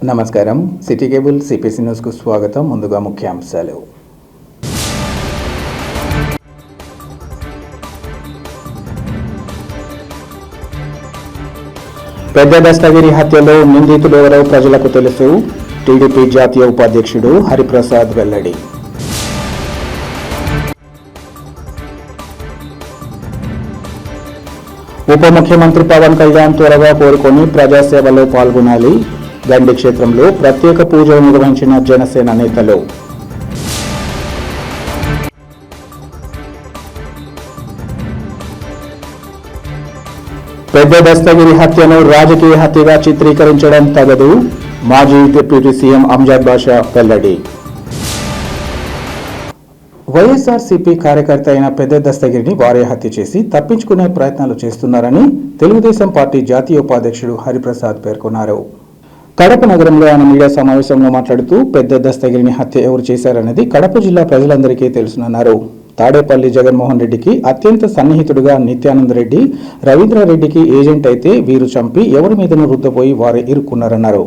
నమస్కారం. City cable CPC న్యూస్కు స్వాగతం. ముందుగా ముఖ్యాంశాలు. పెద్ద దస్తగిరి హత్యలో నిందితుడెవరో ప్రజలకు తెలుసు. టీడీపీ జాతీయ ఉపాధ్యక్షుడు హరిప్రసాద్ వెల్లడి. ఉప ముఖ్యమంత్రి పవన్ కళ్యాణ్ త్వరగా కోరుకొని ప్రజాసేవలో పాల్గొనాలి. గండి క్షేత్రంలో ప్రత్యేక పూజలు నిర్వహించిన జనసేన నేతలు. పెద్ద దస్తగిరి హత్యను రాజకీయ హత్యగా చిత్రీకరించడం తగదు. మాజీ డిప్యూటీ సీఎం అంజద్ బాషా వెల్లడి. వైఎస్ఆర్సీపీ కార్యకర్త అయిన పెద్ద దస్తగిరిని వారే హత్య చేసి తప్పించుకునే ప్రయత్నాలు చేస్తున్నారని తెలుగుదేశం పార్టీ జాతీయ ఉపాధ్యక్షుడు హరిప్రసాద్ పేర్కొన్నారు. కడప నగరంలో ఆయన మీడియా సమావేశంలో మాట్లాడుతూ పెద్ద దస్తగిరిని హత్య ఎవరు చేశారనేది కడప జిల్లా ప్రజలందరికీ తెలుసునన్నారు. తాడేపల్లి జగన్మోహన్ రెడ్డికి అత్యంత సన్నిహితుడుగా నిత్యానంద రెడ్డి, రవీంద్రారెడ్డికి ఏజెంట్ అయితే వీరు చంపి ఎవరి మీదను రుద్దపోయి వారే ఇరుక్కున్నారన్నారు.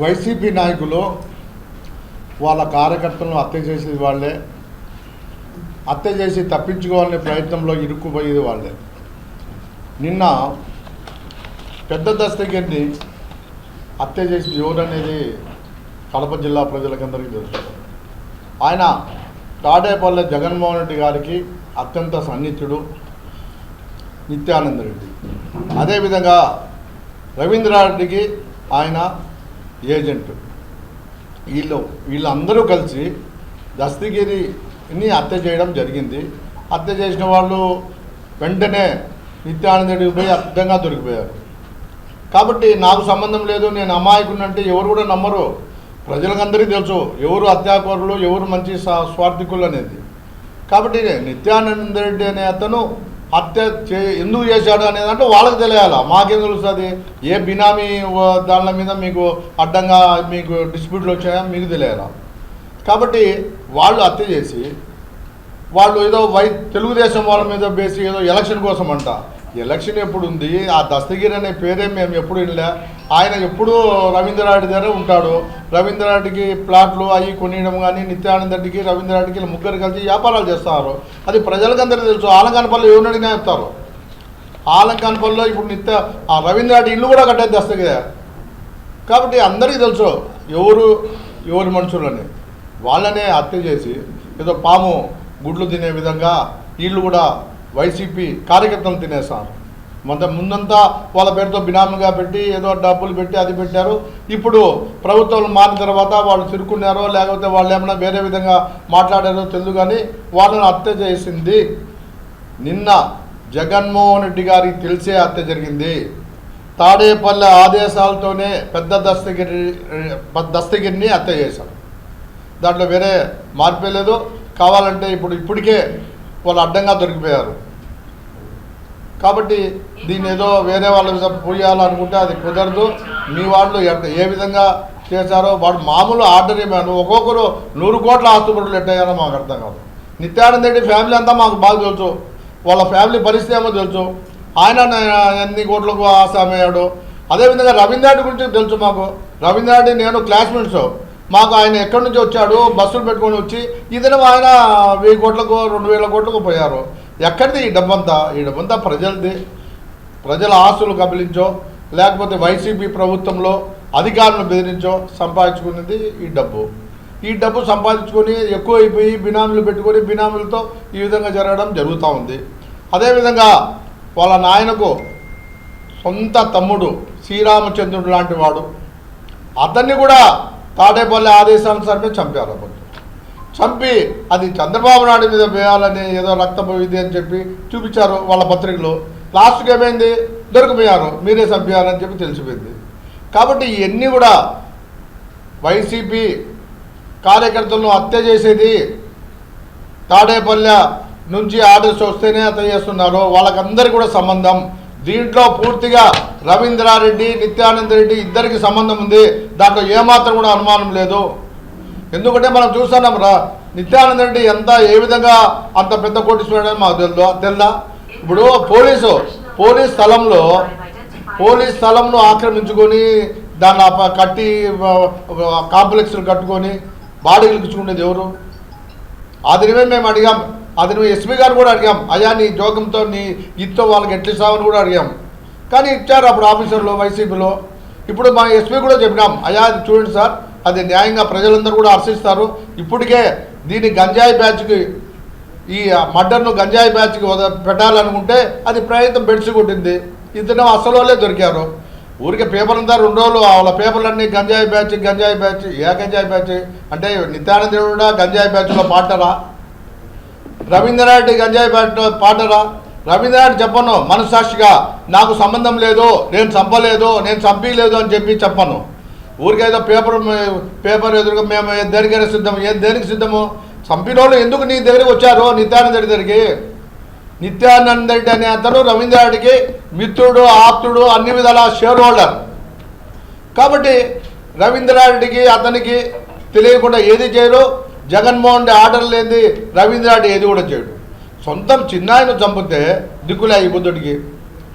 వైసీపీ నాయకులు వాళ్ళ కార్యకర్తలను హత్య చేసేది వాళ్ళే, హత్య చేసి తప్పించుకోవాలనే ప్రయత్నంలో ఇరుక్కుపోయేది వాళ్ళే. నిన్న పెద్ద దస్తగిరిని హత్య చేసి ఎవరనేది కడప జిల్లా ప్రజలకందరికీ తెలుసు. ఆయన తాడేపల్లి జగన్మోహన్ రెడ్డి గారికి అత్యంత సన్నిహితుడు నిత్యానంద రెడ్డి, అదేవిధంగా రవీంద్రారెడ్డికి ఆయన ఏజెంట్. వీళ్ళందరూ కలిసి దస్తగిరిని హత్య చేయడం జరిగింది. హత్య చేసిన వాళ్ళు వెంటనే నిత్యానంద రెడ్డికి పోయి అర్థంగా దొరికిపోయారు. కాబట్టి నాకు సంబంధం లేదు, నేను అమాయకునంటే ఎవరు కూడా నమ్మరు. ప్రజలకందరికీ తెలుసు ఎవరు హత్యాకోరులు, ఎవరు మంచి స్వార్థికులు అనేది. కాబట్టి నిత్యానంద రెడ్డి అనే అతను హత్య ఎందుకు చేశాడు అనేది అంటే వాళ్ళకి తెలియాలి, మాకేం తెలుస్తుంది. ఏ బినామీ దానిల మీద మీకు అడ్డంగా మీకు డిస్ప్యూట్లు వచ్చాయా మీకు తెలియాలా. కాబట్టి వాళ్ళు హత్య చేసి వాళ్ళు ఏదో తెలుగుదేశం వాళ్ళ మీద బేసి ఏదో ఎలక్షన్ కోసం అంట. ఎలక్షన్ ఎప్పుడు ఉంది? ఆ దస్తగిరి అనే పేరే మేము ఎప్పుడు వినలే. ఆయన ఎప్పుడూ రవీంద్రారెడ్డి దగ్గర ఉంటాడు. రవీంద్రారెడ్డికి ప్లాట్లు అవి కొనియడం కానీ, నిత్యానంద రెడ్డికి రవీంద్రారెడ్డికి ముగ్గురు కలిసి వ్యాపారాలు చేస్తారు. అది ప్రజలకందరికీ తెలుసు. ఆలంకానపల్లిలో ఎవరిని అడిగినా చెప్తారు. ఆలంకానపల్లిలో ఇప్పుడు ఆ రవీంద్రారెడ్డి ఇల్లు కూడా కట్టేది దస్తగిరి. కాబట్టి అందరికీ తెలుసు ఎవరు మనుషులని. వాళ్ళనే హత్య చేసి ఏదో పాము గుడ్లు తినే విధంగా వీళ్ళు కూడా వైసీపీ కార్యకర్తలు తినేస్తారు. ముందంతా వాళ్ళ పేరుతో బినామీగా పెట్టి ఏదో డబ్బులు పెట్టి అది పెట్టారు. ఇప్పుడు ప్రభుత్వం మారిన తర్వాత వాళ్ళు చిరుకున్నారో లేకపోతే వాళ్ళు ఏమైనా వేరే విధంగా మాట్లాడారో తెలియదు, కానీ వాళ్ళని హత్య చేసింది నిన్న జగన్మోహన్ రెడ్డి గారికి తెలిసే హత్య జరిగింది. తాడేపల్లి ఆదేశాలతోనే పెద్ద దస్తగిరిని హత్య చేశారు. దాంట్లో వేరే మార్పే లేదు. కావాలంటే ఇప్పటికే వాళ్ళు అడ్డంగా దొరికిపోయారు. కాబట్టి దీన్ని ఏదో వేరే వాళ్ళ మీద పోయాలనుకుంటే అది కుదరదు. మీ వాళ్ళు ఏ విధంగా చేశారో వాడు మామూలు ఆర్డర్ ఏమైనా ఒక్కొక్కరు 100 కోట్ల ఆస్తుపడులు ఎట్టయ్యారో మాకు అర్థం కాదు. నిత్యానంద రెడ్డి ఫ్యామిలీ అంతా మాకు బాగా తెలుసు. వాళ్ళ ఫ్యామిలీ పరిస్థితి ఏమో తెలుసు. ఆయన ఎన్ని కోట్లకు ఆసామయ్యాడు. అదేవిధంగా రవీంద్రారెడ్డి గురించి తెలుసు మాకు. రవీంద్రారెడ్డి నేను క్లాస్మేట్స్. మాకు ఆయన ఎక్కడి నుంచి వచ్చాడు, బస్సులు పెట్టుకొని వచ్చి ఇతను ఆయన 1000 కోట్లకు 2000 కోట్లకు పోయారు. ఎక్కడిది ఈ డబ్బంతా? ఈ డబ్బంతా ప్రజలది. ప్రజల ఆస్తులు కబలించో లేకపోతే వైసీపీ ప్రభుత్వంలో అధికారులను బెదిరించో సంపాదించుకునేది ఈ డబ్బు. ఈ డబ్బు సంపాదించుకొని ఎక్కువ అయిపోయి బినామీలు పెట్టుకొని బినామీలతో ఈ విధంగా జరగడం జరుగుతూ ఉంది. అదేవిధంగా వాళ్ళ నాయనకు సొంత తమ్ముడు శ్రీరామచంద్రుడు లాంటి వాడు, అతన్ని కూడా తాడేపల్లి ఆదేశానుసారమే చంపారు. చంపి అది చంద్రబాబు నాయుడు మీద వేయాలని ఏదో రక్తపు ఇది అని చెప్పి చూపించారు వాళ్ళ పత్రికలో. లాస్ట్కి ఏమైంది? దొరికిపోయారు, మీరే చంపారని చెప్పి తెలిసిపోయింది. కాబట్టి ఇవన్నీ కూడా వైసీపీ కార్యకర్తలను హత్య చేసేది తాడేపల్లి నుంచి ఆర్డర్స్ వస్తేనే హత్య చేస్తున్నారు. వాళ్ళకందరికీ కూడా సంబంధం. దీంట్లో పూర్తిగా రవీంద్రారెడ్డి నిత్యానంద రెడ్డి ఇద్దరికి సంబంధం ఉంది, దాంట్లో ఏమాత్రం కూడా అనుమానం లేదు. ఎందుకంటే మనం చూస్తున్నాం నిత్యానంద రెడ్డి ఏ విధంగా అంత పెద్ద కోటీశ్వరుడు మాకు తెలుదా. ఇప్పుడు పోలీస్ స్థలంలో ఆక్రమించుకొని దాన్ని కట్టి కాంప్లెక్స్లు కట్టుకొని బాడీలు ఇచ్చుకునేది ఎవరు? అదినివే మేము అడిగాం, అదిని ఎస్పీ గారు కూడా అడిగాం, అయ్యా నీ జోకంతో నీ ఇత్తో వాళ్ళకి ఎట్లా ఇస్తామని కూడా అడిగాం. కానీ ఇచ్చారు అప్పుడు ఆఫీసర్లు వైసీపీలో. ఇప్పుడు మా ఎస్పీ కూడా చెప్పినాం, అయ్యా అది చూడండి సార్, అది న్యాయంగా ప్రజలందరూ కూడా హర్షిస్తారు. ఇప్పటికే దీన్ని గంజాయి బ్యాచ్కి, ఈ మర్డర్ను గంజాయి బ్యాచ్కి పెట్టాలనుకుంటే అది ప్రయత్నం బెడిసి కొట్టింది. ఇతను అసలు వాళ్ళే దొరికారు. ఊరికే పేపర్ అంతా 2 రోజులు వాళ్ళ పేపర్లన్నీ గంజాయి బ్యాచ్ ఏ గంజాయి బ్యాచ్ అంటే నిత్యానంద కూడా గంజాయి బ్యాచ్లో పాటరా, రవీంద్రనాథ్ గంజాయి బ్యాచ్ పాటరా. రవీంద్రనాథ్ చెప్పను మనసాక్షిగా నాకు సంబంధం లేదు, నేను చంపలేదు, నేను చంపలేదు అని చెప్పను. ఊరికేదో పేపర్ ఎదురుగా మేము దేనికైనా సిద్ధము. దేనికి సిద్ధము? చంపిన వాళ్ళు ఎందుకు నీ దగ్గరికి వచ్చారు? నిత్యానంద రెడ్డి దగ్గరికి. నిత్యానంద రెడ్డి అనే అతను రవీంద్రనాథ్కి మిత్రుడు, ఆప్తుడు, అన్ని విధాల షేర్ హోల్డర్. కాబట్టి రవీంద్రనాథ్కి అతనికి తెలియకుండా ఏది చేయరు. జగన్మోహన్ రెడ్డి ఆర్డర్ లేని రవీంద్రనాథ్ ఏది కూడా చేయడు. సొంతం చిన్నాయను చంపితే దిక్కులే ఈ బుద్ధుడికి.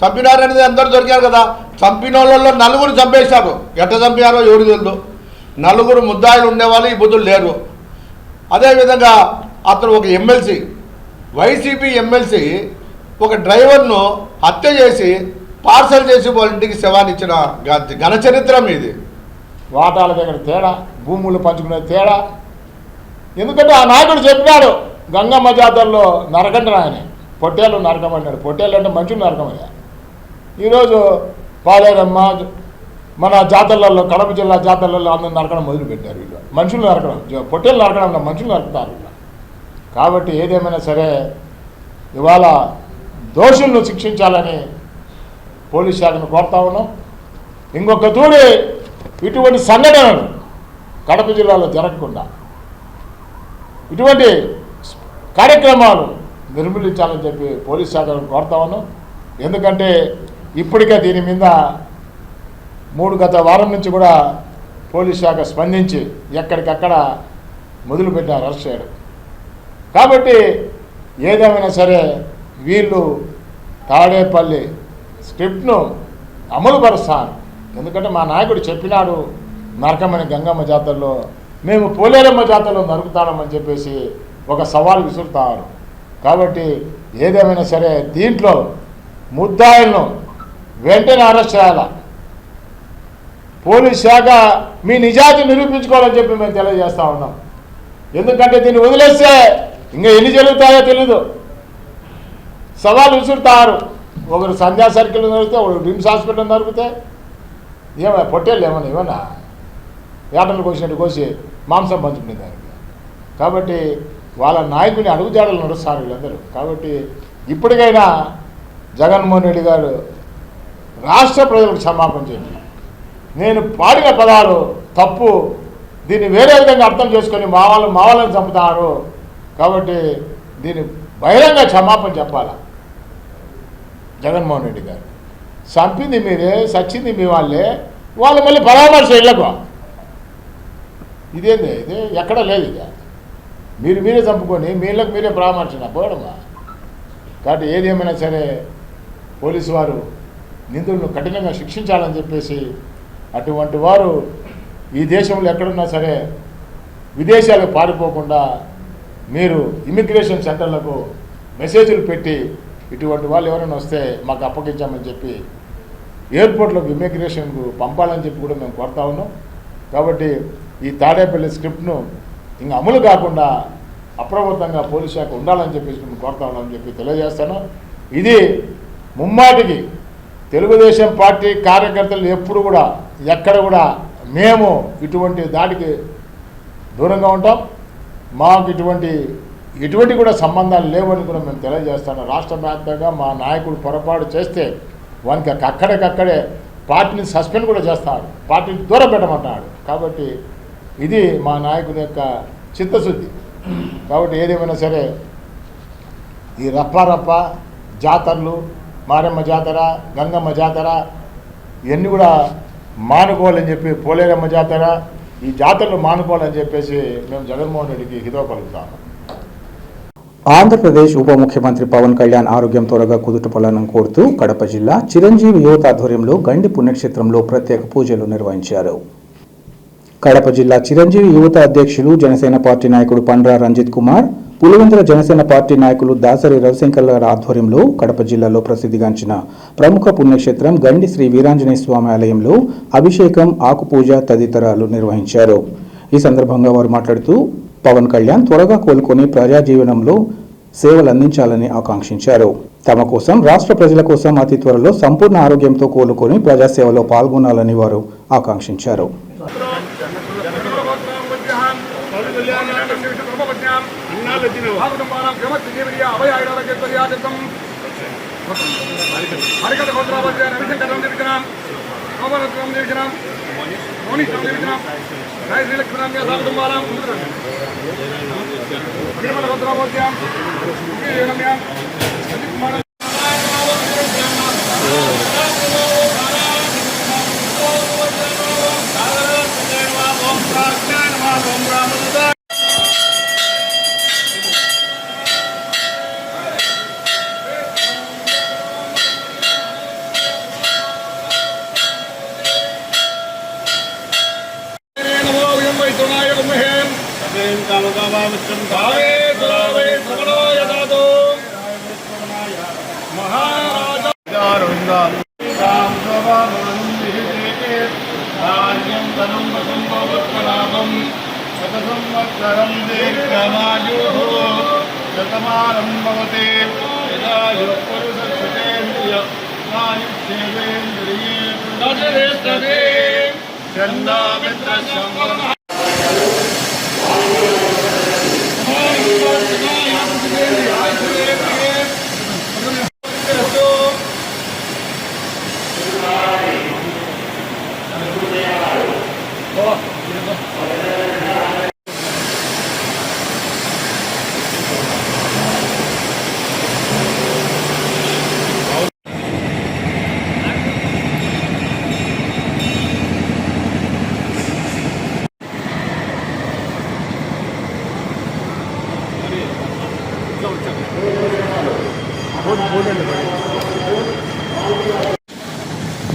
చంపినారనేది అందరూ దొరికారు కదా. చంపిన వాళ్ళలో 4 చంపేశారు. ఎట్లా చంపారో ఎవరు తెలుసు. 4 ముద్దాయిలు ఉండేవాళ్ళు, ఈ బుద్ధులు లేరు. అదేవిధంగా అతను ఒక ఎమ్మెల్సీ, వైసీపీ ఎమ్మెల్సీ ఒక డ్రైవర్ను హత్య చేసి పార్సల్ చేసి వాళ్ళ ఇంటికి శవాన్ని ఇచ్చిన ఘన చరిత్ర ఇది. వాటాల దగ్గర తేడా, భూములు పంచుకునే తేడా. ఎందుకంటే ఆ నాయకుడు చెప్పినాడు, గంగమ్మ జాతరలో నరకండి ఆయన, పొట్టేళ్ళు నరకమన్నాడు. పొట్టేళ్ళు అంటే మనుషులు నరకమయ్యా. ఈరోజు పాలేరమ్మ మన జాతరలలో, కడప జిల్లా జాతరలలో అందరూ నరకడం మొదలుపెట్టారు. వీళ్ళు మనుషులు నరకడం, పొట్టేళ్ళు నరకడం, మనుషులు నరుకుతారు. కాబట్టి ఏదేమైనా సరే ఇవాళ దోషులను శిక్షించాలని పోలీస్ శాఖను కోరుతా ఉన్నాం. ఇంకొక తూరి ఇటువంటి సంఘటనలు కడప జిల్లాలో జరగకుండా ఇటువంటి కార్యక్రమాలు నిర్మూలించాలని చెప్పి పోలీస్ శాఖను కోరుతా ఉన్నాం. ఎందుకంటే ఇప్పటికే దీని మీద గత వారం నుంచి కూడా పోలీస్ శాఖ స్పందించి ఎక్కడికక్కడ మొదలుపెట్టారు అరెస్ట్ చేయడం. కాబట్టి ఏదేమైనా సరే వీళ్ళు తాడేపల్లి స్క్రిప్ట్ను అమలు పరుస్తాను. ఎందుకంటే మా నాయకుడు చెప్పినాడు నరకమని గంగమ్మ జాతరలో, మేము పోలేరమ్మ జాతరలో నరుకుతామని చెప్పేసి ఒక సవాల్ విసురుతారు. కాబట్టి ఏదేమైనా సరే దీంట్లో ముద్దాయిలను వెంటనే అరెస్ట్ చేయాల. పోలీస్ శాఖ మీ నిజాయితీ నిరూపించుకోవాలని చెప్పి మేము తెలియజేస్తూ ఉన్నాం. ఎందుకంటే దీన్ని వదిలేస్తే ఇంకా ఎన్ని జరుగుతాయో తెలీదు. సవాల్ విసురుతారు. ఒకరు సంధ్యా సర్కిల్ నరికితే, ఒకరు రిమ్స్ హాస్పిటల్ నరికితే ఏమన్నా పొట్టేళ్ళు ఏమన్నా వేటలు కోసినట్టు కోసి మాంసం పంచుకునే దానికి. కాబట్టి వాళ్ళ నాయకుని అడుగుజాడలు నడుస్తారు వీళ్ళందరూ. కాబట్టి ఇప్పటికైనా జగన్మోహన్ రెడ్డి గారు రాష్ట్ర ప్రజలకు క్షమాపణ చేయండి. నేను పాడిన పదాలు తప్పు, దీన్ని వేరే విధంగా అర్థం చేసుకొని మా వాళ్ళని చంపుతారు. కాబట్టి దీన్ని బహిరంగ క్షమాపణ చెప్పాల జగన్మోహన్ రెడ్డి గారు. చంపింది మీరే, సచ్చింది మీ వాళ్ళే, వాళ్ళు మళ్ళీ పరామర్శ ఇళ్ళకు. ఇదేంది ఇది? ఎక్కడ లేదు. ఇక మీరే చంపుకొని మీ ఇళ్ళకు మీరే పరామర్శన పోవడమా? కాబట్టి ఏది ఏమైనా సరే పోలీసు వారు నిందులను కఠినంగా శిక్షించాలని చెప్పేసి, అటువంటి వారు ఈ దేశంలో ఎక్కడున్నా సరే విదేశాలకు పారిపోకుండా మీరు ఇమిగ్రేషన్ సెంటర్లకు మెసేజ్లు పెట్టి ఇటువంటి వాళ్ళు ఎవరైనా వస్తే మాకు అప్పగించామని చెప్పి ఎయిర్పోర్ట్లకు ఇమిగ్రేషన్కు పంపాలని చెప్పి కూడా మేము కోరుతా ఉన్నాం. కాబట్టి ఈ తాడేపల్లి స్క్రిప్ట్ను ఇంకా అమలు కాకుండా అప్రమత్తంగా పోలీస్ శాఖ ఉండాలని చెప్పేసి మేము కోరుతా ఉన్నామని చెప్పి తెలియజేస్తాను. ఇది ముమ్మాటికి తెలుగుదేశం పార్టీ కార్యకర్తలు ఎప్పుడు కూడా ఎక్కడ కూడా మేము ఇటువంటి దాడికి దూరంగా ఉంటాం. మాకు ఇటువంటి కూడా సంబంధాలు లేవని కూడా మేము తెలియజేస్తాను. రాష్ట్ర వ్యాప్తంగా మా నాయకుడు పొరపాటు చేస్తే వానికి అక్కడికక్కడే పార్టీని సస్పెండ్ కూడా చేస్తాడు, పార్టీని దూరం పెట్టమంటున్నాడు. కాబట్టి ఇది మా నాయకుని యొక్క చిత్తశుద్ధి. కాబట్టి ఏదేమైనా సరే ఈ రప్పారప్ప జాతరలు, మారమ్మ జాతర, గంగమ్మ జాతర ఇవన్నీ కూడా మానుకోవాలని చెప్పి పోలేరమ్మ జాతర ఈ జాతరలు మానుకోవాలని చెప్పేసి మేము జగన్మోహన్ రెడ్డికి హితవు పలుకుతాము. ఆంధ్రప్రదేశ్ ఉప ముఖ్యమంత్రి పవన్ కళ్యాణ్ ఆరోగ్యం త్వరగా కుదుటపడాలని కోరుతూ కడప జిల్లా చిరంజీవి యువత ఆధ్వర్యంలో గండి పుణ్యక్షేత్రంలో ప్రత్యేక పూజలు నిర్వహించారు. కడప జిల్లా చిరంజీవి యువత అధ్యక్షులు జనసేన పార్టీ నాయకుడు పండ్రా రంజిత్ కుమార్, పులివెందుల జనసేన పార్టీ నాయకులు దాసరి రవిశంకర్ గారి ఆధ్వర్యంలో కడప జిల్లాలో ప్రసిద్ధిగాంచిన ప్రముఖ పుణ్యక్షేత్రం గండి శ్రీ వీరాంజనేయ స్వామి ఆలయంలో అభిషేకం, ఆకుపూజ తదితరాలు నిర్వహించారు. ఈ సందర్భంగా వారు మాట్లాడుతూ పవన్ కళ్యాణ్ త్వరగా కోలుకొని ప్రజా జీవనంలో సేవలు అందించాలని ఆకాంక్షించారు. తమ కోసం, రాష్ట్ర ప్రజల కోసం అతి త్వరలో సంపూర్ణ ఆరోగ్యంతో కోలుకొని ప్రజాసేవలో పాల్గొనాలని వారు ఆకాంక్షించారు.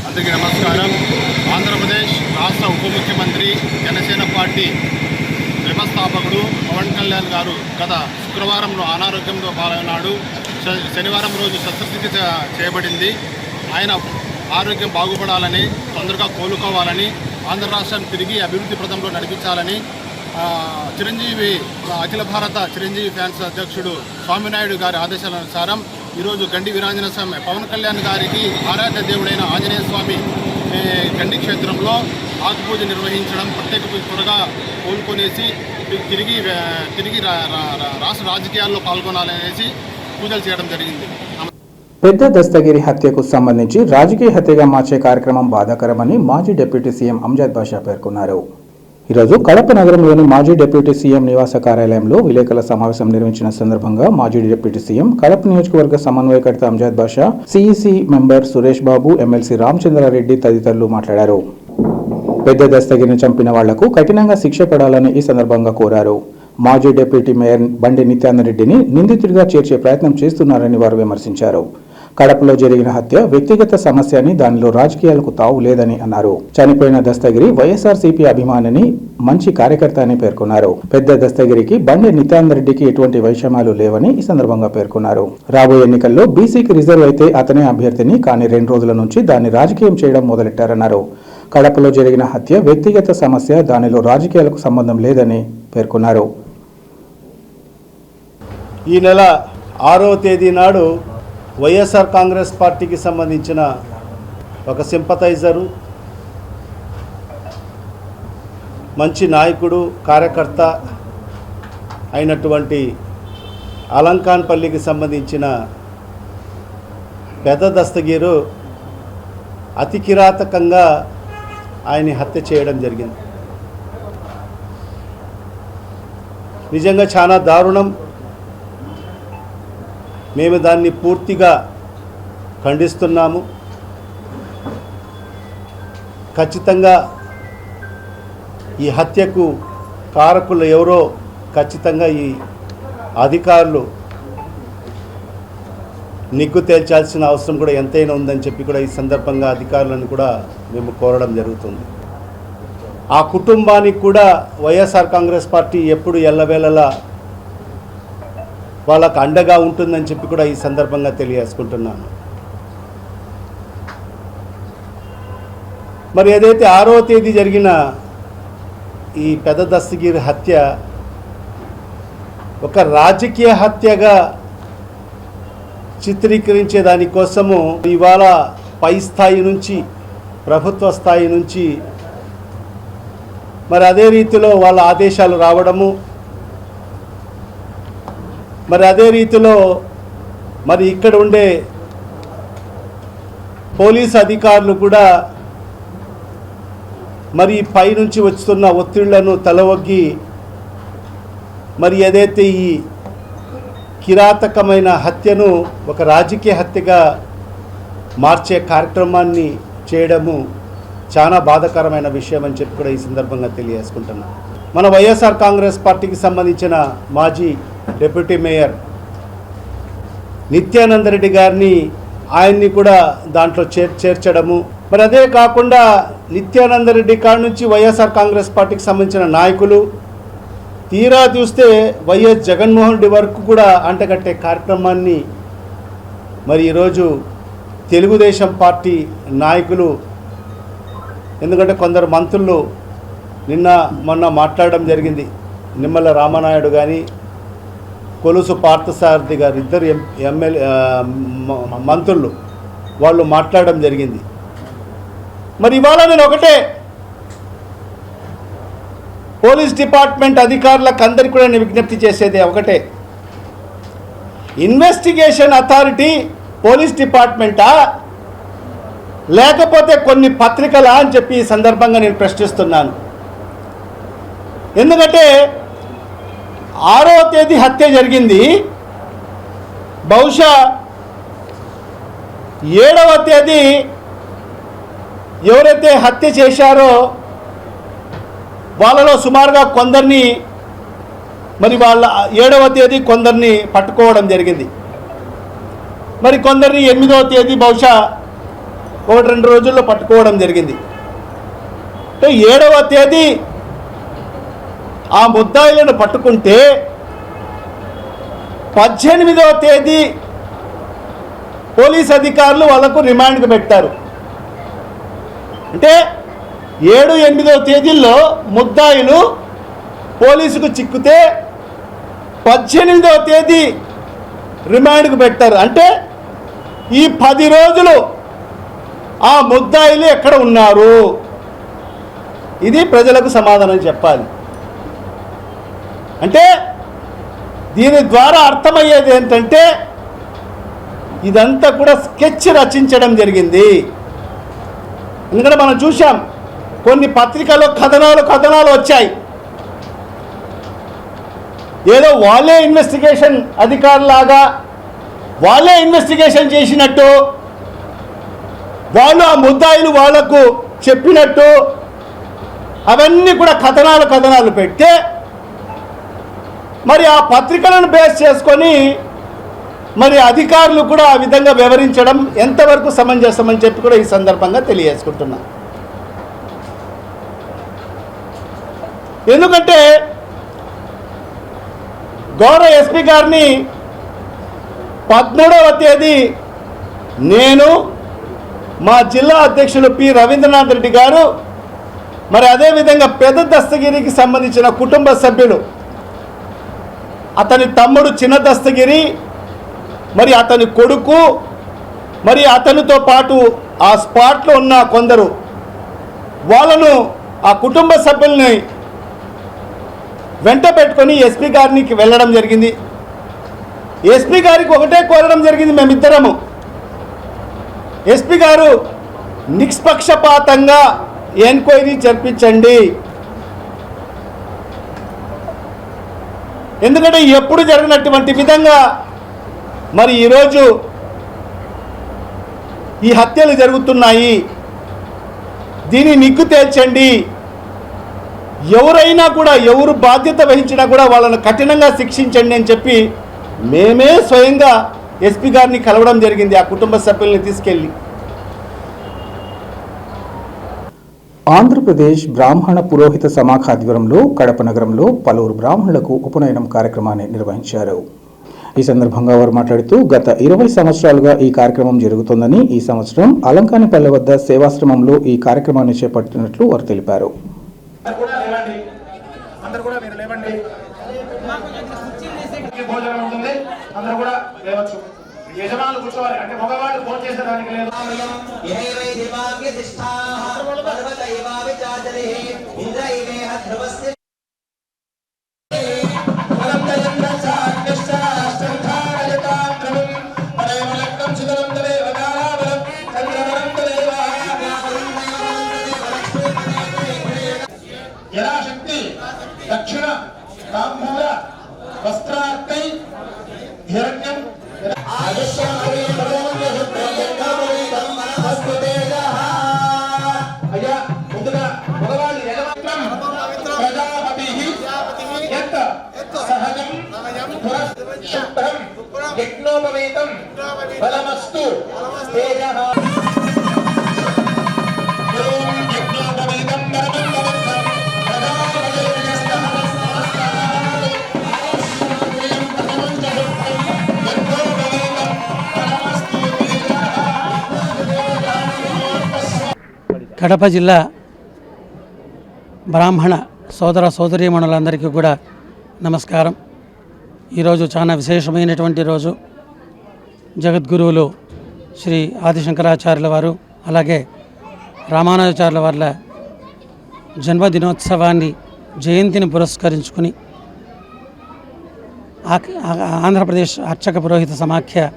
అందరికీ నమస్కారం. ఆంధ్రప్రదేశ్ రాష్ట్ర ఉప ముఖ్యమంత్రి, జనసేన పార్టీ వ్యవస్థాపకుడు పవన్ కళ్యాణ్ గారు గత శుక్రవారంలో అనారోగ్యంతో పాల్గొన్నాడు. శనివారం రోజు శస్త్రచికిత్స చేయబడింది. ఆయన ఆరోగ్యం బాగుపడాలని, తొందరగా కోలుకోవాలని, ఆంధ్ర రాష్ట్రాన్ని తిరిగి అభివృద్ధి పథంలో నడిపించాలని చిరంజీవి అఖిల భారత చిరంజీవి ఫ్యాన్స్ అధ్యక్షుడు స్వామినాయుడు గారి ఆదేశాలనుసారం ఈరోజు గండి వీరాంజనేయ స్వామి పవన్ కళ్యాణ్ గారికి ఆరాధ్య దేవుడైన ఆంజనేయ స్వామి గండి క్షేత్రంలో ఆకుపూజ నిర్వహించడం, ప్రత్యేక పూజ త్వరగా కోలుకొనేసి తిరిగి రాష్ట్ర రాజకీయాల్లో పాల్గొనాలనేసి పూజలు చేయడం జరిగింది. పెద్ద దస్తగిరి హత్యకు సంబంధించి రాజకీయ హత్యగా మార్చే కార్యక్రమం బాధాకరమని మాజీ డిప్యూటీ సీఎం అంజద్ బాషా పేర్కొన్నారు. ఈరోజు కడప నగరంలోని మాజీ డిప్యూటీ సీఎం నివాస కార్యాలయంలో విలేకరుల సమావేశం నిర్వహించిన సందర్భంగా మాజీ డిప్యూటీ సీఎం, కడప నియోజకవర్గ సమన్వయకర్త అంజద్ బాషా, CEC member Suresh Babu, MLC Ramachandra Reddy తదితరులు మాట్లాడారు. పెద్ద దస్తగిరిని చంపిన వాళ్లకు కఠినంగా శిక్ష పడాలని ఈ సందర్భంగా కోరారు. మాజీ డిప్యూటీ మేయర్ బండి నిత్యానందరెడ్డిని నిందితుడిగా చేర్చే ప్రయత్నం చేస్తున్నారని వారు విమర్శించారు. కడపలో జరిగిన హత్య వ్యక్తిగత సమస్య అని, దానిలో రాజకీయాలకు తావు లేదని అన్నారు. చనిపోయిన దస్తగిరి వైఎస్ఆర్సీపీ అభిమానిని, మంచి కార్యకర్త అని పేర్కొన్నారు. పెద్ద దస్తగిరికి బండి నిత్యానందరెడ్డికి ఎటువంటి వైషమ్యాలు లేవని ఈ సందర్భంగా పేర్కొన్నారు. రాబోయే ఎన్నికల్లో బీసీకి రిజర్వ్ అయితే అతనే అభ్యర్థిని, కానీ 2 రోజుల నుంచి దాన్ని రాజకీయం చేయడం మొదలెట్టారన్నారు. కడపలో జరిగిన హత్య వ్యక్తిగత సమస్య, దానిలో రాజకీయాలకు సంబంధం లేదని పేర్కొన్నారు. ఈ నెల 6వ తేదీ నాడు వైఎస్ఆర్ కాంగ్రెస్ పార్టీకి సంబంధించిన ఒక సింపథైజరు, మంచి నాయకుడు, కార్యకర్త అయినటువంటి అలంకాన్పల్లికి సంబంధించిన పెద్ద దస్తగిరు అతి కిరాతకంగా ఆయన్ని హత్య చేయడం జరిగింది. నిజంగా చాలా దారుణం. మేము దాన్ని పూర్తిగా ఖండిస్తున్నాము. ఖచ్చితంగా ఈ హత్యకు కారకులు ఎవరో ఖచ్చితంగా ఈ అధికారులు నిగ్గు తేల్చాల్సిన అవసరం కూడా ఎంతైనా ఉందని చెప్పి కూడా ఈ సందర్భంగా అధికారులను కూడా మేము కోరడం జరుగుతుంది. ఆ కుటుంబానికి కూడా వైఎస్ఆర్ కాంగ్రెస్ పార్టీ ఎప్పుడు ఎల్లవేళలా వాళ్ళకు అండగా ఉంటుందని చెప్పి కూడా ఈ సందర్భంగా తెలియజేసుకుంటున్నాను. మరి ఏదైతే 6వ తేదీ జరిగిన ఈ పెద్ద దస్తగిరి హత్య ఒక రాజకీయ హత్యగా చిత్రీకరించే దానికోసము ఇవాళ పై స్థాయి నుంచి ప్రభుత్వ స్థాయి నుంచి మరి అదే రీతిలో వాళ్ళ ఆదేశాలు రావడము, మరి అదే రీతిలో మరి ఇక్కడ ఉండే పోలీసు అధికారులు కూడా మరి పై నుంచి వస్తున్న ఒత్తిళ్లను తలవొగ్గి మరి ఏదైతే ఈ కిరాతకమైన హత్యను ఒక రాజకీయ హత్యగా మార్చే కార్యక్రమాన్ని చేయడము చాలా బాధాకరమైన విషయం అని చెప్పి కూడా ఈ సందర్భంగా తెలియజేసుకుంటున్నాను. మన వైఎస్ఆర్ కాంగ్రెస్ పార్టీకి సంబంధించిన మాజీ డిప్యూటీ మేయర్ నిత్యానంద రెడ్డి గారిని ఆయన్ని కూడా దాంట్లో చేర్చడము, మరి అదే కాకుండా నిత్యానంద రెడ్డి కాడ నుంచి వైఎస్ఆర్ కాంగ్రెస్ పార్టీకి సంబంధించిన నాయకులు తీరా చూస్తే వైఎస్ జగన్మోహన్ రెడ్డి వరకు కూడా అంటగట్టే కార్యక్రమాన్ని మరి ఈరోజు తెలుగుదేశం పార్టీ నాయకులు, ఎందుకంటే కొందరు మంత్రులు నిన్న మొన్న మాట్లాడడం జరిగింది, నిమ్మల రామనాయుడు కానీ కొలుసు పార్థసారథి గారు ఇద్దరు మంత్రులు వాళ్ళు మాట్లాడడం జరిగింది. మరి ఇవాళ నేను ఒకటే పోలీస్ డిపార్ట్మెంట్ అధికారులకు అందరికీ కూడా నేను విజ్ఞప్తి చేసేది ఒకటే, ఇన్వెస్టిగేషన్ అథారిటీ పోలీస్ డిపార్ట్మెంటా లేకపోతే కొన్ని పత్రికలా అని చెప్పి ఈ సందర్భంగా నేను ప్రశ్నిస్తున్నాను. ఎందుకంటే 6వ తేదీ హత్య జరిగింది, బహుశా 7వ తేదీ ఎవరైతే హత్య చేశారో వాళ్ళలో సుమారుగా కొందరిని మరి వాళ్ళ 7వ తేదీ కొందరిని పట్టుకోవడం జరిగింది, మరి కొందరిని 8వ తేదీ బహుశా 1-2 రోజుల్లో పట్టుకోవడం జరిగింది. 7వ తేదీ ఆ ముద్దాయిలను పట్టుకుంటే 18వ తేదీ పోలీస్ అధికారులు వాళ్ళకు రిమాండ్కి పెట్టారు. అంటే 7-8వ తేదీల్లో ముద్దాయిలు పోలీసుకు చిక్కితే 18వ తేదీ రిమాండ్కి పెట్టారు. అంటే ఈ 10 రోజులు ఆ ముద్దాయిలు ఎక్కడ ఉన్నారు, ఇది ప్రజలకు సమాధానం చెప్పాలి. అంటే దీని ద్వారా అర్థమయ్యేది ఏంటంటే ఇదంతా కూడా స్కెచ్ రచించడం జరిగింది. ఎందుకంటే మనం చూసాం కొన్ని పత్రికల్లో కథనాలు వచ్చాయి, ఏదో వాళ్ళే ఇన్వెస్టిగేషన్ అధికారులాగా వాళ్ళే ఇన్వెస్టిగేషన్ చేసినట్టు, వాళ్ళు ఆ ముద్దాయిలు వాళ్లకు చెప్పినట్టు అవన్నీ కూడా కథనాలు పెడితే మరి ఆ పత్రికలను బేస్ చేసుకొని మరి అధికారులు కూడా ఆ విధంగా వివరించడం ఎంతవరకు సమంజసమని చెప్పి కూడా ఈ సందర్భంగా తెలియజేసుకుంటున్నా. ఎందుకంటే గౌరవ ఎస్పీ గారిని 13వ తేదీ నేను, మా జిల్లా అధ్యక్షులు పి రవీంద్రనాథ్ రెడ్డి గారు, మరి అదేవిధంగా పెద్ద దస్తగిరికి సంబంధించిన కుటుంబ సభ్యులు, అతని తమ్ముడు చిన్న దస్తగిరి, మరి అతని కొడుకు, మరి అతనితో పాటు ఆ స్పాట్లో ఉన్న కొందరు వాళ్ళను ఆ కుటుంబ సభ్యుల్ని వెంట పెట్టుకొని ఎస్పీ గారికి వెళ్ళడం జరిగింది. ఎస్పీ గారికి ఒకటే కోరడం జరిగింది మేమిద్దరము, ఎస్పీ గారు నిష్పక్షపాతంగా ఎంక్వైరీ జరిపించండి. ఎందుకంటే ఎప్పుడు జరిగినటువంటి విధంగా మరి ఈరోజు ఈ హత్యలు జరుగుతున్నాయి. దీని నిగ్గు తేల్చండి. ఎవరైనా కూడా ఎవరు బాధ్యత వహించినా కూడా వాళ్ళను కఠినంగా శిక్షించండి అని చెప్పి మేమే స్వయంగా ఎస్పీ గారిని కలవడం జరిగింది, ఆ కుటుంబ సభ్యుల్ని తీసుకెళ్ళి. ఆంధ్రప్రదేశ్ బ్రాహ్మణ పురోహిత సమాఖ ఆధ్వర్యంలో కడప నగరంలో పలువురు బ్రాహ్మణులకు ఉపనయనం కార్యక్రమాన్ని నిర్వహించారు. ఈ సందర్భంగా వారు మాట్లాడుతూ గత 20 సంవత్సరాలుగా ఈ కార్యక్రమం జరుగుతోందని, ఈ సంవత్సరం అలంకానిపల్లె వద్ద సేవాశ్రమంలో ఈ కార్యక్రమాన్ని చేపట్టినట్లు వారు తెలిపారు. యజమానులు కూర్చోవాలి, అంటే మగవాళ్ళు ఫోన్ చేసేదానికి లేదు. యథాశక్తి దక్షిణ తాంబూల వస్త్రార్కై హిరణ్యం అయ్యా ముందుగా మగవాళ్ళు ప్రజాపతి సహజం శుభ్రం యజ్ఞోపవేతం బలమస్తు తేజః కడప జిల్లా బ్రాహ్మణ సోదర సోదరీమణులందరికీ కూడా నమస్కారం. ఈరోజు చాలా విశేషమైనటువంటి రోజు. జగద్గురువులు శ్రీ ఆదిశంకరాచార్యుల వారు అలాగే రామానుజాచార్యుల వార్ల జన్మదినోత్సవాన్ని జయంతిని పురస్కరించుకుని ఆంధ్రప్రదేశ్ అర్చక పురోహిత సమాఖ్య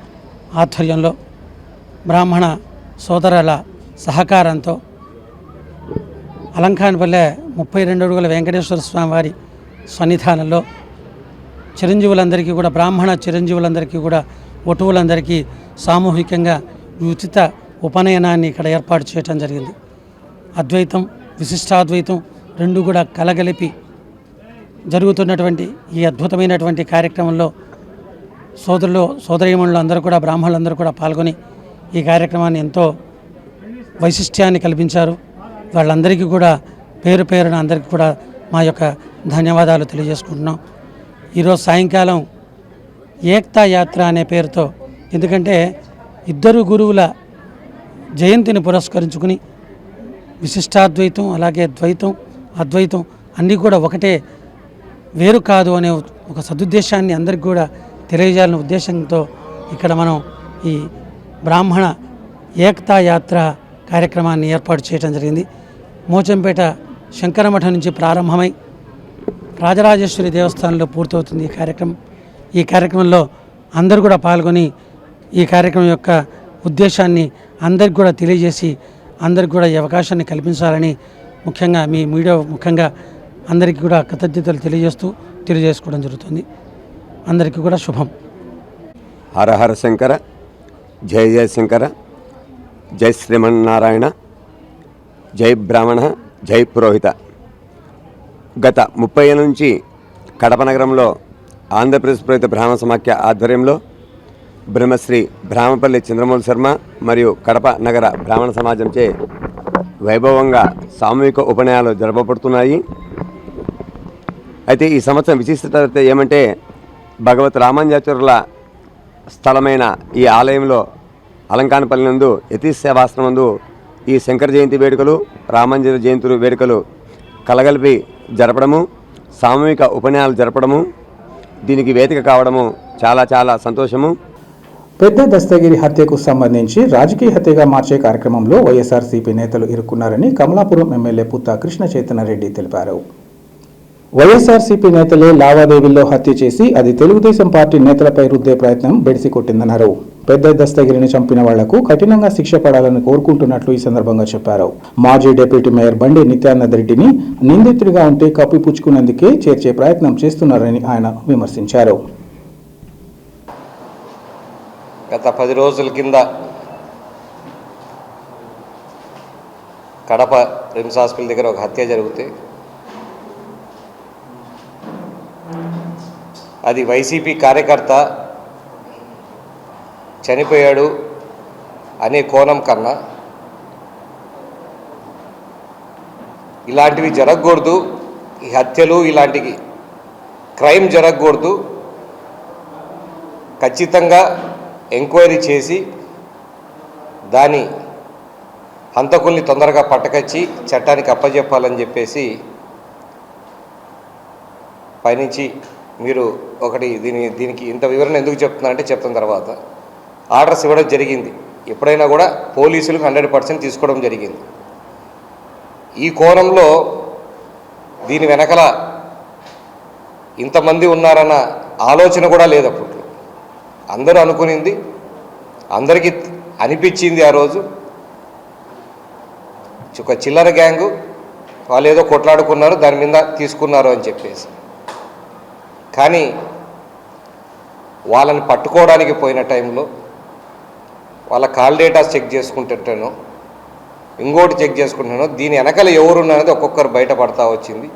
ఆధ్వర్యంలో బ్రాహ్మణ సోదరుల సహకారంతో అలంకానిపల్లె 32 అడుగుల వెంకటేశ్వర స్వామి వారి సన్నిధానంలో చిరంజీవులందరికీ కూడా, బ్రాహ్మణ చిరంజీవులందరికీ కూడా, వటువులందరికీ సామూహికంగా ఉచిత ఉపనయనాన్ని ఇక్కడ ఏర్పాటు చేయడం జరిగింది. అద్వైతం విశిష్టాద్వైతం రెండు కూడా కలగలిపి జరుగుతున్నటువంటి ఈ అద్భుతమైనటువంటి కార్యక్రమంలో సోదరులు సోదరీమణులు అందరూ కూడా, బ్రాహ్మణులందరూ కూడా పాల్గొని ఈ కార్యక్రమాన్ని ఎంతో వైశిష్ట్యాన్ని కల్పించారు. వాళ్ళందరికీ కూడా పేరు పేరున అందరికీ కూడా మా యొక్క ధన్యవాదాలు తెలియజేసుకుంటున్నాం. ఈరోజు సాయంకాలం ఏక్తా యాత్ర అనే పేరుతో, ఎందుకంటే ఇద్దరు గురువుల జయంతిని పురస్కరించుకుని విశిష్టాద్వైతం అలాగే ద్వైతం అద్వైతం అన్నీ కూడా ఒకటే, వేరు కాదు అనే ఒక సదుద్దేశాన్ని అందరికీ కూడా తెలియజేయాలనే ఉద్దేశంతో ఇక్కడ మనం ఈ బ్రాహ్మణ ఏక్తా యాత్ర కార్యక్రమాన్ని ఏర్పాటు చేయడం జరిగింది. మోచంపేట శంకరమఠం నుంచి ప్రారంభమై రాజరాజేశ్వరి దేవస్థానంలో పూర్తవుతుంది ఈ కార్యక్రమం. ఈ కార్యక్రమంలో అందరూ కూడా పాల్గొని ఈ కార్యక్రమం యొక్క ఉద్దేశాన్ని అందరికి కూడా తెలియజేసి అందరికి కూడా ఈ అవకాశాన్ని కల్పించాలని ముఖ్యంగా మీ మీడియా ముఖ్యంగా అందరికీ కూడా కృతజ్ఞతలు తెలియజేసుకోవడం జరుగుతుంది. అందరికీ కూడా శుభం. హర హర శంకర, జయ జయ శంకర, జై శ్రీమన్నారాయణ, జై బ్రాహ్మణ, జై పురోహిత. గత 30 ఏళ్ళ నుంచి కడప నగరంలో ఆంధ్రప్రదేశ్ పురోహిత బ్రాహ్మణ సమాఖ్య ఆధ్వర్యంలో బ్రహ్మశ్రీ బ్రాహ్మపల్లి చంద్రమౌళి శర్మ మరియు కడప నగర బ్రాహ్మణ సమాజంచే వైభవంగా సామూహిక ఉపనయనాలు జరపబడుతున్నాయి. అయితే ఈ సంవత్సరం విశిష్టత ఏమంటే, భగవత్ రామానుజాచార్యుల స్థలమైన ఈ ఆలయంలో అలంకానపల్లి నందు యతీష్ సేవాశ్రమందు ఈ శంకర జయంతి వేడుకలు, రామానుజ జయంతులు వేడుకలు కలగలిపి జరపడము, సామూహిక ఉపనయనాలు జరపడము, దీనికి వేదిక కావడము చాలా చాలా సంతోషము. పెద్ద దస్తగిరి హత్యకు సంబంధించి రాజకీయ హత్యగా మార్చే కార్యక్రమంలో వైఎస్ఆర్సీపీ నేతలు ఇరుక్కున్నారని కమలాపురం ఎమ్మెల్యే పుత్త కృష్ణ చైతన్యరెడ్డి తెలిపారు. వైఎస్ఆర్సీపీ నేతలే లావాదేవీల్లో హత్య చేసి అది తెలుగుదేశం పార్టీ నేతలపై రుద్దే ప్రయత్నం బెడిసి కొట్టిందన్నారు. పెద్ద దస్తగిరిని చంపిన వాళ్లకు కఠినంగా శిక్ష పడాలని కోరుకుంటున్నట్లు ఈ సందర్భంగా చెప్పారు. మాజీ డిప్యూటీ మేయర్ బండి నిత్యానంద రెడ్డిని నిందితుడిగా ఉంటే కప్పిపుచ్చుకునేందుకే చేర్చే ప్రయత్నం చేస్తున్నారని ఆయన విమర్శించారు. గత 10 రోజుల కింద కడప రిమ్స్ హాస్పిటల్ దగ్గర ఒక హత్య జరిగితే అది వైసీపీ కార్యకర్త చనిపోయాడు అనే కోణం కన్నా ఇలాంటివి జరగకూడదు, ఈ హత్యలు ఇలాంటి క్రైమ్ జరగకూడదు, ఖచ్చితంగా ఎంక్వైరీ చేసి దాని హంతకుల్ని తొందరగా పట్టకచ్చి చట్టానికి అప్పజెప్పాలని చెప్పేసి పైనుంచి మీరు ఒకటి దీనికి ఇంత వివరణ ఎందుకు చెప్తున్నారంటే చెప్తున్న తర్వాత ఆర్డర్స్ ఇవ్వడం జరిగింది. ఎప్పుడైనా కూడా పోలీసులకు 100% తీసుకోవడం జరిగింది. ఈ కోణంలో దీని వెనకల ఇంతమంది ఉన్నారన్న ఆలోచన కూడా లేదు. అప్పట్లో అందరూ అనుకునింది, అందరికీ అనిపించింది ఆ రోజు ఒక చిల్లర గ్యాంగు, వాళ్ళు ఏదో కొట్లాడుకున్నారు, దాని మీద తీసుకున్నారు అని చెప్పేసి. కానీ వాళ్ళని పట్టుకోవడానికి పోయిన టైంలో వాళ్ళ కాల్ డేటాస్ చెక్ చేసుకుంటుంటానో ఇంకోటి చెక్ చేసుకుంటున్నానో దీని వెనకాల ఎవరున్నది ఒక్కొక్కరు బయటపడతా వచ్చింది.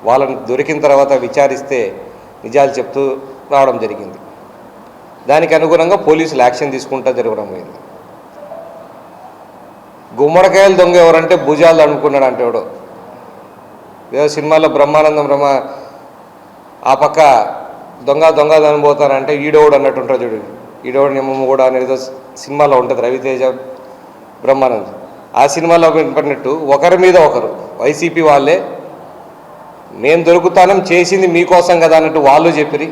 వాళ్ళని దొరికిన తర్వాత విచారిస్తే నిజాలు చెప్తూ రావడం జరిగింది. దానికి అనుగుణంగా పోలీసులు యాక్షన్ తీసుకుంటూ జరగడం అయింది. గుమ్మడికాయలు దొంగ ఎవరంటే భుజాలు అనుకున్నాడు అంటే ఎవడో ఏదో సినిమాలో బ్రహ్మానందం ఆ పక్క దొంగ దొంగ చనిపోతానంటే ఈడోడు అన్నట్టు ఉంటాడు చూడు, ఈడోడు నిమ్మ కూడా అనేది ఏదో సినిమాలో ఉంటుంది, రవితేజ బ్రహ్మానందం. ఆ సినిమాలో వినపడినట్టు ఒకరి మీద ఒకరు వైసీపీ వాళ్ళే మేము దొరుకుతానం చేసింది మీకోసం కదా అన్నట్టు వాళ్ళు చెప్పిరి.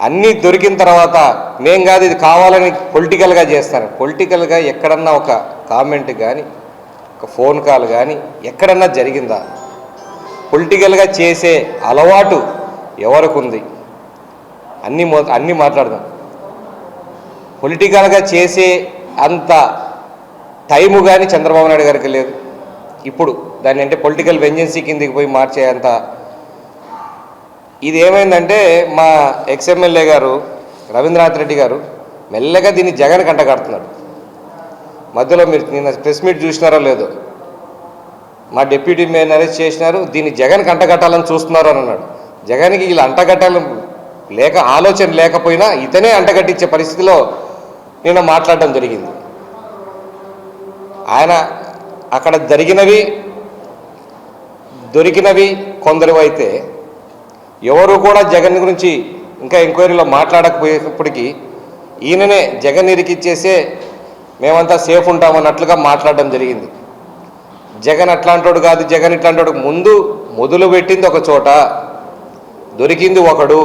అన్నీ దొరికిన తర్వాత మేం కాదు ఇది కావాలని పొలిటికల్గా చేస్తాను. పొలిటికల్గా ఎక్కడన్నా ఒక కామెంట్ కానీ ఒక ఫోన్ కాల్ కానీ ఎక్కడన్నా జరిగిందా? పొలిటికల్గా చేసే అలవాటు ఎవరికి ఉంది? అన్నీ మాట్లాడదాం. పొలిటికల్గా చేసే అంత టైము కానీ చంద్రబాబు నాయుడు గారికి లేదు. ఇప్పుడు దాన్ని అంటే పొలిటికల్ వెంజెన్సీ కిందకి పోయి మార్చే అంత ఇది ఏమైందంటే మా ఎక్స్ఎమ్మెల్యే గారు రవీంద్రనాథ్ రెడ్డి గారు మెల్లగా దీన్ని జగన్ కంట కడుతున్నాడు. మధ్యలో మీరు నిన్న ప్రెస్ మీట్ చూసినారో లేదో, మా డిప్యూటీ మేయర్ని అరెస్ట్ చేసినారు, దీన్ని జగన్ కంటగట్టాలని చూస్తున్నారు అని అన్నాడు. జగన్కి వీళ్ళు అంటగట్టాలని ఆలోచన లేకపోయినా ఇతనే అంటగట్టించే పరిస్థితిలో నిన్న మాట్లాడడం జరిగింది. ఆయన అక్కడ దొరికినవి కొందరు అయితే ఎవరు కూడా జగన్ గురించి ఇంకా ఎంక్వైరీలో మాట్లాడకపోయేటప్పటికీ ఈయననే జగన్ ఇరికిచ్చేసే మేమంతా సేఫ్ ఉంటామన్నట్లుగా మాట్లాడడం జరిగింది. జగన్ అట్లాంటోడు కాదు, జగన్ ఇట్లాంటోడు. మొదలు పెట్టింది ఒక చోట, దొరికింది ఒకడు,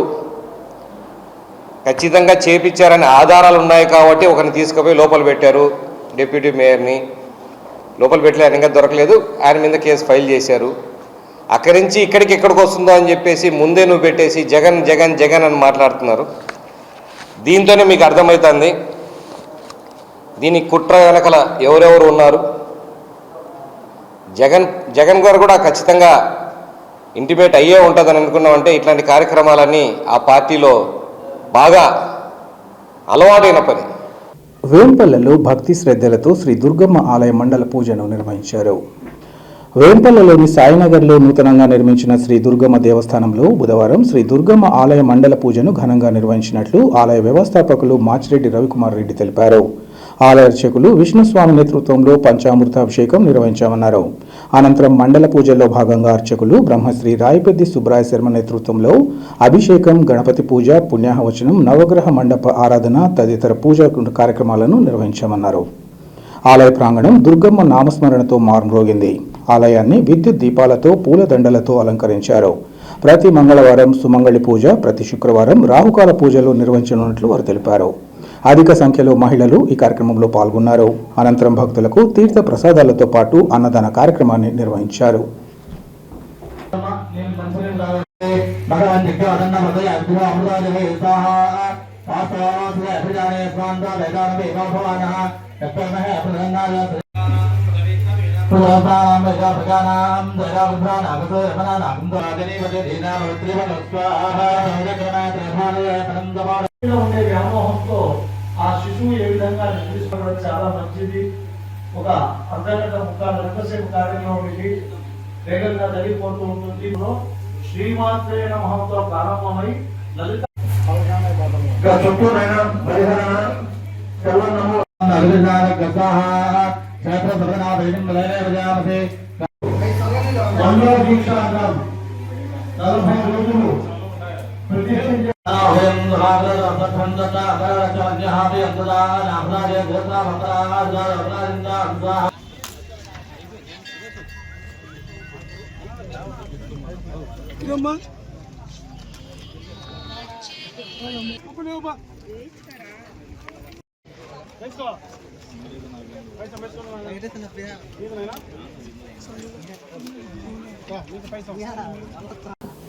ఖచ్చితంగా చేపించారని ఆధారాలు ఉన్నాయి కాబట్టి ఒకరిని తీసుకుపోయి లోపల పెట్టారు. డిప్యూటీ మేయర్ని లోపల పెట్టలేదు, ఇంకా దొరకలేదు, ఆయన మీద కేసు ఫైల్ చేశారు. అక్కడి నుంచి ఎక్కడికి వస్తుందో అని చెప్పేసి ముందే నువ్వు పెట్టేసి జగన్ జగన్ జగన్ అని మాట్లాడుతున్నారు. దీంతోనే మీకు అర్థమవుతుంది దీని కుట్ర వెనకల ఎవరెవరు ఉన్నారు. జగన్ గారు కూడా ఖచ్చితంగా ఇంటిమేట్ అయ్యే ఉంటుందని అనుకున్నామంటే ఇట్లాంటి కార్యక్రమాలన్నీ ఆ పార్టీలో బాగా అలవాటైన పని. వేంపల్లెలో భక్తి శ్రద్ధలతో శ్రీ దుర్గమ్మ ఆలయ మండల పూజను నిర్వహించారు. వేంపల్లెలోని సాయినగర్లో నూతనంగా నిర్మించిన శ్రీ దుర్గమ్మ దేవస్థానంలో బుధవారం శ్రీ దుర్గమ్మ ఆలయ మండల పూజను ఘనంగా నిర్వహించినట్లు ఆలయ వ్యవస్థాపకులు మాచిరెడ్డి రవికుమార్ రెడ్డి తెలిపారు. ఆలయ అర్చకులు విష్ణుస్వామి నేతృత్వంలో పంచామృతాభిషేకం నిర్వహించామన్నారు. అనంతరం మండల పూజల్లో భాగంగా అర్చకులు బ్రహ్మశ్రీ రాయపెద్ది సుబ్రాయ శర్మ నేతృత్వంలో అభిషేకం, గణపతి పూజ, పుణ్యాహవచనం, నవగ్రహ మండప ఆరాధన తదితర పూజా కార్యక్రమాలను నిర్వహించామన్నారు. ఆలయ ప్రాంగణం దుర్గమ్మ నామస్మరణతో మారుమ్రోగింది. ఆలయాన్ని విద్యుత్ దీపాలతో, పూలదండలతో అలంకరించారు. ప్రతి మంగళవారం సుమంగళి పూజ, ప్రతి శుక్రవారం రాహుకాల పూజలు నిర్వహించనున్నట్లు వారు తెలిపారు. అధిక సంఖ్యలో మహిళలు ఈ కార్యక్రమంలో పాల్గొన్నారు. అనంతరం భక్తులకు తీర్థ ప్రసాదాలతో పాటు అన్నదాన కార్యక్రమాన్ని నిర్వహించారు. ఉండే వ్యామోహంతో ఆ శిశువు ఏ విధంగా నిర్మించుకోవడం చాలా మంచిది. ఒక అర్ధగంట ముక్కాలు గంటసేపు కార్యక్రమం ఇది వేగంగా జరిగిపోతూ ఉంటుంది. శ్రీమాత్రే నమఃతో ప్రారంభమై లలిత చుట్టూ దీక్ష అంటాం. 40 రోజులు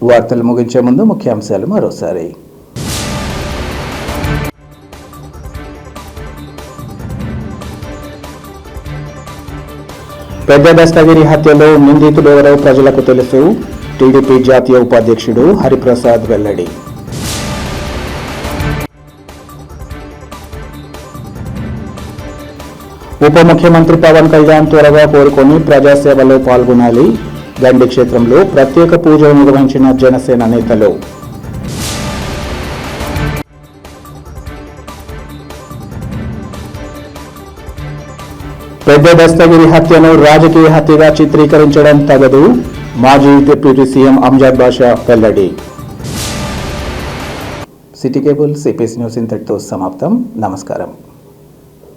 వార్తలు ముగించే ముందు ముఖ్యాంశాలు మరోసారి. పెద్ద దస్తగిరి హత్యలో నిందితుడెవరో ప్రజలకు తెలుసు. టీడీపీ జాతీయ ఉపాధ్యక్షుడు హరిప్రసాద్ వెల్లడి. ఉప ముఖ్యమంత్రి పవన్ కళ్యాణ్ త్వరగా కోరుకొని ప్రజాసేవలో పాల్గొనాలి. గండి క్షేత్రంలో ప్రత్యేక పూజలు నిర్వహించిన జనసేన నేతలు. పెద్ద దస్తగిరి హత్యను రాజకీయ హత్యగా చిత్రీకరించడం తగదు. మాజీ డిప్యూటీ సీఎం అంజద్ బాషా వెల్లడి. సిటీ కేబుల్ సిపిఎస్ న్యూస్ ఇంతటితో సమాప్తం. నమస్కారం.